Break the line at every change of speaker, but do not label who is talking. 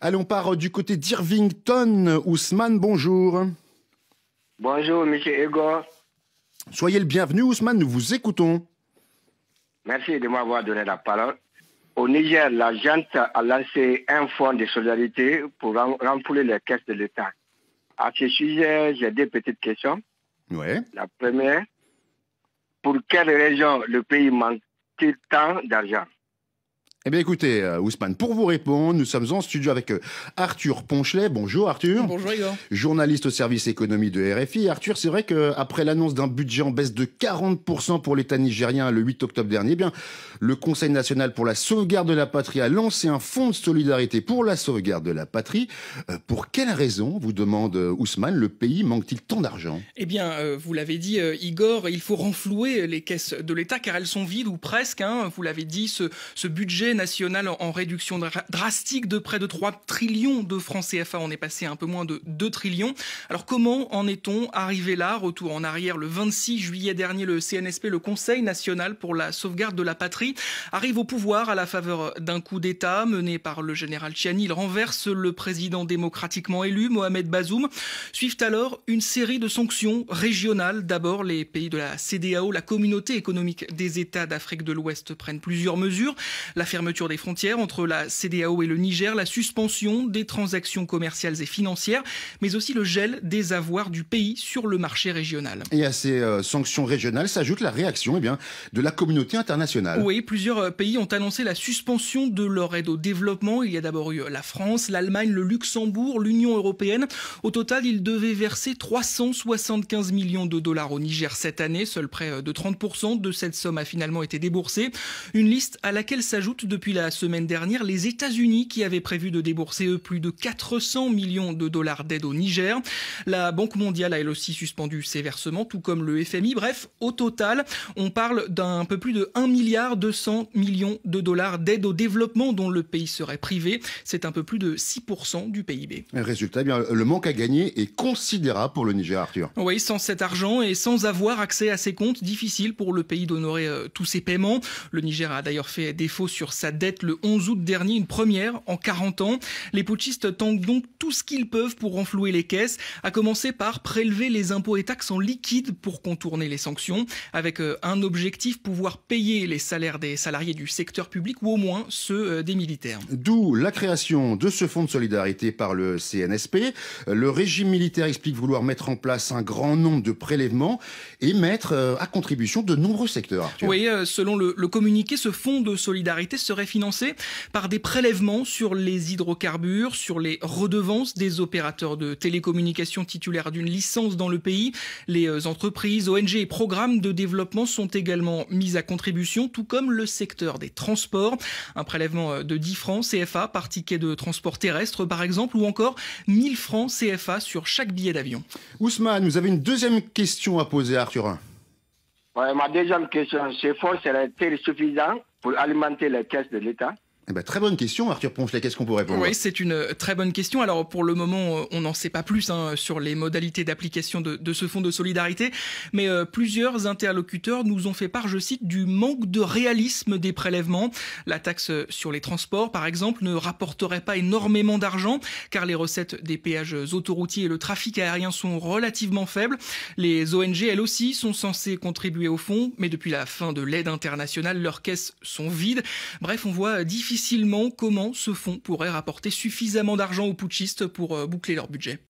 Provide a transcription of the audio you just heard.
Allez, on part du côté d'Irvington. Ousmane, bonjour.
Bonjour, monsieur Igor.
Soyez le bienvenu, Ousmane, nous vous écoutons.
Merci de m'avoir donné la parole. Au Niger, la junte a lancé un fonds de solidarité pour renflouer les caisses de l'État. À ce sujet, j'ai deux petites questions.
Ouais.
La première, pour quelle raison le pays manque-t-il tant d'argent?
Eh bien écoutez, Ousmane, pour vous répondre, nous sommes en studio avec Arthur Ponchelet. Bonjour Arthur.
Bonjour Igor.
Journaliste au service économie de RFI. Arthur, c'est vrai qu'après l'annonce d'un budget en baisse de 40% pour l'État nigérien le 8 octobre dernier, eh bien, le Conseil national pour la sauvegarde de la patrie a lancé un fonds de solidarité pour la sauvegarde de la patrie. Pour quelle raison, vous demande Ousmane, le pays manque-t-il tant d'argent?
Eh bien, vous l'avez dit Igor, il faut renflouer les caisses de l'État car elles sont vides ou presque. Vous l'avez dit, ce budget national en réduction drastique de près de 3 trillions de francs CFA. On est passé à un peu moins de 2 trillions. Alors comment en est-on arrivé là? Retour en arrière, le 26 juillet dernier, le CNSP, le Conseil national pour la sauvegarde de la patrie, arrive au pouvoir à la faveur d'un coup d'État mené par le général Tchiani. Il renverse le président démocratiquement élu, Mohamed Bazoum. Suivent alors une série de sanctions régionales. D'abord, les pays de la CEDEAO, la communauté économique des États d'Afrique de l'Ouest, prennent plusieurs mesures. La fermeture des frontières entre la CEDEAO et le Niger, la suspension des transactions commerciales et financières, mais aussi le gel des avoirs du pays sur le marché régional.
Et à ces sanctions régionales s'ajoute la réaction de la communauté internationale.
Oui, plusieurs pays ont annoncé la suspension de leur aide au développement. Il y a d'abord eu la France, l'Allemagne, le Luxembourg, l'Union européenne. Au total, ils devaient verser 375 millions de dollars au Niger cette année. Seul près de 30% de cette somme a finalement été déboursée. Une liste à laquelle s'ajoute depuis la semaine dernière les États-Unis qui avaient prévu de débourser plus de 400 millions de dollars d'aide au Niger. La Banque mondiale a elle aussi suspendu ses versements, tout comme le FMI. Bref, au total, on parle d'un peu plus de 1,2 milliard de dollars d'aide au développement dont le pays serait privé. C'est un peu plus de 6% du PIB.
Résultat, le manque à gagner est considérable pour le Niger, Arthur.
Oui, sans cet argent et sans avoir accès à ses comptes, difficile pour le pays d'honorer tous ses paiements. Le Niger a d'ailleurs fait défaut sur sa dette le 11 août dernier, une première en 40 ans. Les putschistes tentent donc tout ce qu'ils peuvent pour renflouer les caisses, à commencer par prélever les impôts et taxes en liquide pour contourner les sanctions, avec un objectif, pouvoir payer les salaires des salariés du secteur public ou au moins ceux des militaires.
D'où la création de ce fonds de solidarité par le CNSP. Le régime militaire explique vouloir mettre en place un grand nombre de prélèvements et mettre à contribution de nombreux secteurs, Arthur.
Oui, selon le communiqué, ce fonds de solidarité serait financé par des prélèvements sur les hydrocarbures, sur les redevances des opérateurs de télécommunications titulaires d'une licence dans le pays. Les entreprises, ONG et programmes de développement sont également mis à contribution, tout comme le secteur des transports. Un prélèvement de 10 francs CFA par ticket de transport terrestre, par exemple, ou encore 1000 francs CFA sur chaque billet d'avion.
Ousmane, vous avez une deuxième question à poser à Arthur.
Ouais, ma deuxième question, ce fonds serait-il suffisant pour alimenter les caisses de l'État?
Très bonne question, Arthur Ponchelet. Qu'est-ce qu'on pourrait répondre?
Oui, c'est une très bonne question. Alors, pour le moment, on n'en sait pas plus sur les modalités d'application de ce fonds de solidarité. Mais plusieurs interlocuteurs nous ont fait part, je cite, du manque de réalisme des prélèvements. La taxe sur les transports, par exemple, ne rapporterait pas énormément d'argent, car les recettes des péages autoroutiers et le trafic aérien sont relativement faibles. Les ONG, elles aussi, sont censées contribuer au fonds, mais depuis la fin de l'aide internationale, leurs caisses sont vides. Bref, on voit difficilement comment ce fonds pourrait rapporter suffisamment d'argent aux putschistes pour boucler leur budget.